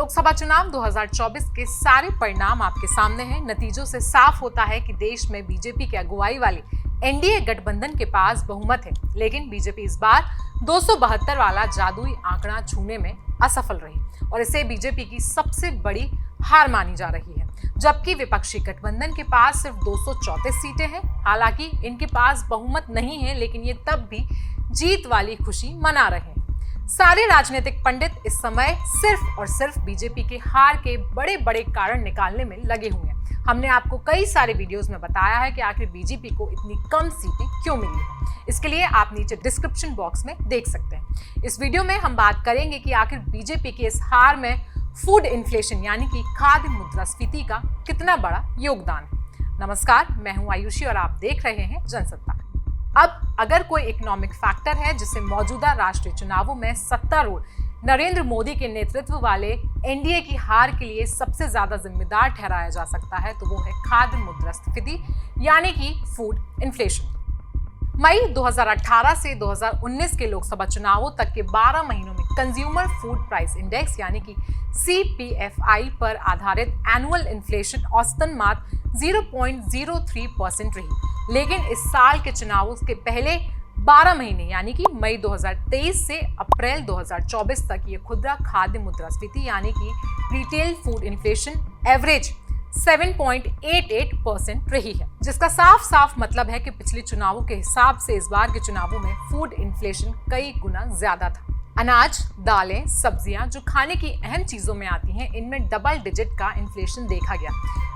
लोकसभा चुनाव 2024 के सारे परिणाम आपके सामने हैं। नतीजों से साफ होता है कि देश में बीजेपी की अगुवाई वाली एनडीए गठबंधन के पास बहुमत है, लेकिन बीजेपी इस बार 272 वाला जादुई आंकड़ा छूने में असफल रही और इसे बीजेपी की सबसे बड़ी हार मानी जा रही है। जबकि विपक्षी गठबंधन के पास सिर्फ 234 सीटें हैं। हालांकि इनके पास बहुमत नहीं है, लेकिन ये तब भी जीत वाली खुशी मना रहे हैं। सारे राजनीतिक पंडित इस समय सिर्फ और सिर्फ बीजेपी के हार के बड़े बड़े कारण निकालने में लगे हुए हैं। हमने आपको कई सारे वीडियोस में बताया है कि आखिर बीजेपी को इतनी कम सीटें क्यों मिली है। इसके लिए आप नीचे डिस्क्रिप्शन बॉक्स में देख सकते हैं। इस वीडियो में हम बात करेंगे कि आखिर बीजेपी के इस हार में फूड इन्फ्लेशन यानी कि खाद्य मुद्रास्फीति का कितना बड़ा योगदान है। नमस्कार, मैं हूं आयुषी और आप देख रहे हैं जनसत्ता। अब अगर कोई इकोनॉमिक फैक्टर है जिसे मौजूदा राष्ट्रीय चुनावों में सत्तारूढ़ नरेंद्र मोदी के नेतृत्व वाले एनडीए की हार के लिए सबसे ज्यादा जिम्मेदार ठहराया जा सकता है, तो वो है खाद्य मुद्रास्फीति यानी कि फूड इन्फ्लेशन। मई 2018 से 2019 के लोकसभा चुनावों तक के 12 महीनों में कंज्यूमर फूड प्राइस इंडेक्स यानी कि CPFI पर आधारित एनुअल इन्फ्लेशन औसतन मात्र 0.03% रही। लेकिन इस साल के चुनावों के पहले 12 महीने यानी कि मई 2023 से अप्रैल 2024 तक ये खुदरा खाद्य मुद्रास्फीति यानी कि रिटेल फूड इन्फ्लेशन एवरेज 7.88% रही है, जिसका साफ साफ मतलब है कि पिछले चुनावों के हिसाब से इस बार के चुनावों में फूड इन्फ्लेशन कई गुना ज्यादा था। अनाज, दालें, सब्जियां जो खाने की अहम चीजों में आती हैं, इनमें डबल डिजिट का इन्फ्लेशन देखा गया।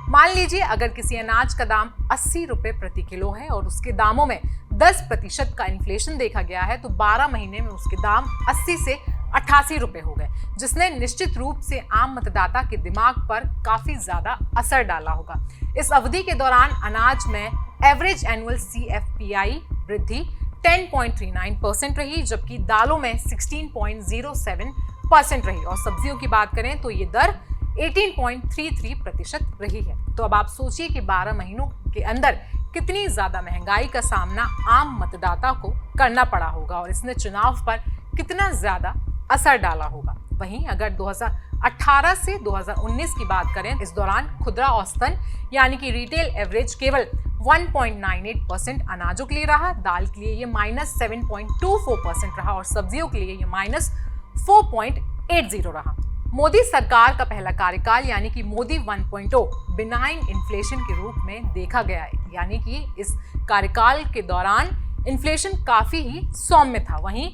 मान लीजिए अगर किसी अनाज का दाम 80 रुपए प्रति किलो है और उसके दामों में 10% का इन्फ्लेशन देखा गया है, तो 12 महीने में उसके दाम 80 से 88 रुपए हो गए, जिसने निश्चित रूप से आम मतदाता के दिमाग पर काफी ज्यादा असर डाला होगा। इस अवधि के दौरान अनाज में एवरेज एनुअल CFPI वृद्धि 10.39% रही, जबकि दालों में 16.07% रही और सब्जियों की बात करें तो ये दर 18.33% रही है। तो अब आप सोचिए कि 12 महीनों के अंदर कितनी ज्यादा महंगाई का सामना आम मतदाता को करना पड़ा होगा और इसने चुनाव पर कितना ज्यादा असर डाला होगा। वहीं अगर 2018 से 2019 की बात करें, इस दौरान खुदरा औसतन यानी कि रिटेल एवरेज केवल 1.98% अनाजों के लिए रहा, दाल के लिए ये -7.24% रहा और सब्जियों के लिए ये -4.80 रहा। मोदी सरकार का पहला कार्यकाल यानी कि मोदी 1.0 बिनाइन इन्फ्लेशन के रूप में देखा गया है, यानी कि इस कार्यकाल के दौरान इन्फ्लेशन काफी ही सौम्य था। वहीं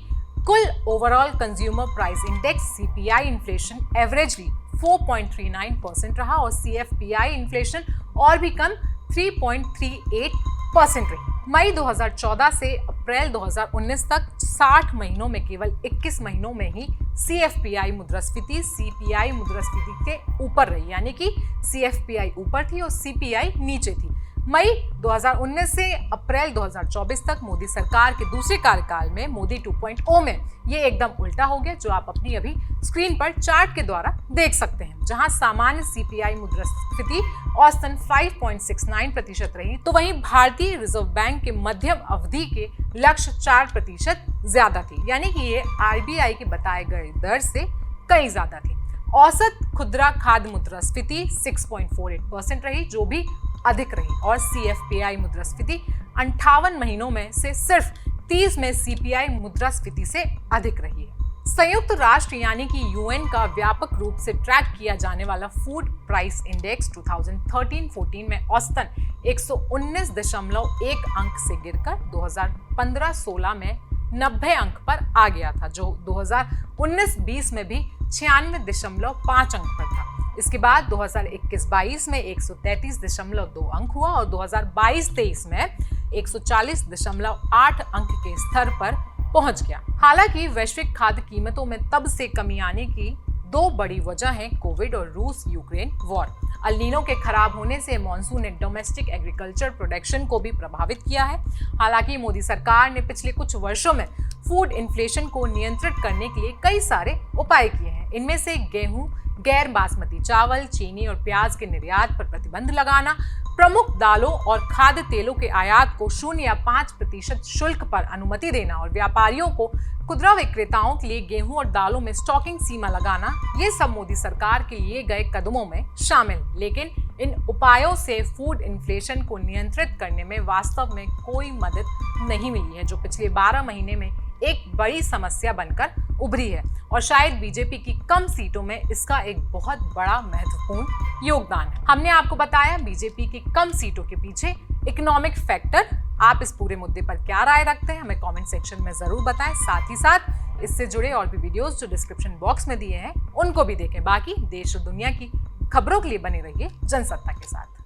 कुल overall consumer price index CPI inflation averagely 4.39% रहा और CFPI इन्फ्लेशन और भी कम 3.38% रही। मई 2014 से अप्रैल 2019 तक 60 महीनों में केवल 21 महीनों में ही CFPI मुद्रास्फीति CPI मुद्रास्फीति के ऊपर रही, यानी कि CFPI ऊपर थी और CPI नीचे थी। मई 2019 से अप्रैल 2024 तक मोदी सरकार के दूसरे कार्यकाल में मोदी 2.0 में ये एकदम उल्टा हो गया, जो आप अपनी अभी स्क्रीन पर चार्ट के द्वारा देख सकते हैं, जहां सामान्य CPI मुद्रास्फीति औसतन 5.69% रही, तो वहीं भारतीय रिजर्व बैंक के मध्यम अवधि के लक्ष्य 4% ज्यादा थी, यानी कि ये RBI के बताए गए दर से कई ज्यादा थी। औसत खुदरा खाद्य मुद्रास्फीति 6.48% रही, जो भी अधिक रही और CFPI मुद्रास्फीति 58 महीनों में से सिर्फ 30 में CPI मुद्रास्फीति से अधिक रही है। संयुक्त राष्ट्र यानी कि UN का व्यापक रूप से ट्रैक किया जाने वाला फूड प्राइस इंडेक्स 2013-14 में औसतन 119.1 अंक से गिरकर 2015-16 में 90 अंक पर आ गया था, जो 2019-20 में भी 96.5 अंक पर था। इसके बाद 2021-22 में 133.2 अंक हुआ और 2022-23 में 140.8 अंक के स्तर पर पहुंच गया। हालांकि वैश्विक खाद्य कीमतों में तब से कमी आने की दो बड़ी वजह हैं कोविड और रूस यूक्रेन वॉर। अल नीनो के खराब होने से मॉनसून ने डोमेस्टिक एग्रीकल्चर प्रोडक्शन को भी प्रभावित किया है। हालांकि मोदी सरकार ने पिछले कुछ वर्षों में फूड इन्फ्लेशन को नियंत्रित करने के लिए कई सारे उपाय किए हैं। इनमें से गेहूं, गैर बासमती चावल, चीनी और प्याज के निर्यात पर प्रतिबंध लगाना, प्रमुख दालों और खाद्य तेलों के आयात को 0 या 5% शुल्क पर अनुमति देना और व्यापारियों को खुदरा विक्रेताओं के लिए गेहूं और दालों में स्टॉकिंग सीमा लगाना, ये सब मोदी सरकार के लिए गए कदमों में शामिल। लेकिन इन उपायों से फूड इन्फ्लेशन को नियंत्रित करने में वास्तव में कोई मदद नहीं मिली है, जो पिछले 12 महीने में एक बड़ी समस्या बनकर उभरी है और शायद बीजेपी की कम सीटों में इसका एक बहुत बड़ा महत्वपूर्ण योगदान है। हमने आपको बताया बीजेपी की कम सीटों के पीछे इकोनॉमिक फैक्टर। आप इस पूरे मुद्दे पर क्या राय रखते हैं हमें कमेंट सेक्शन में जरूर बताएं। साथ ही साथ इससे जुड़े और भी वीडियोस जो डिस्क्रिप्शन बॉक्स में दिए हैं उनको भी देखें। बाकी देश और दुनिया की खबरों के लिए बने रहिए जनसत्ता के साथ।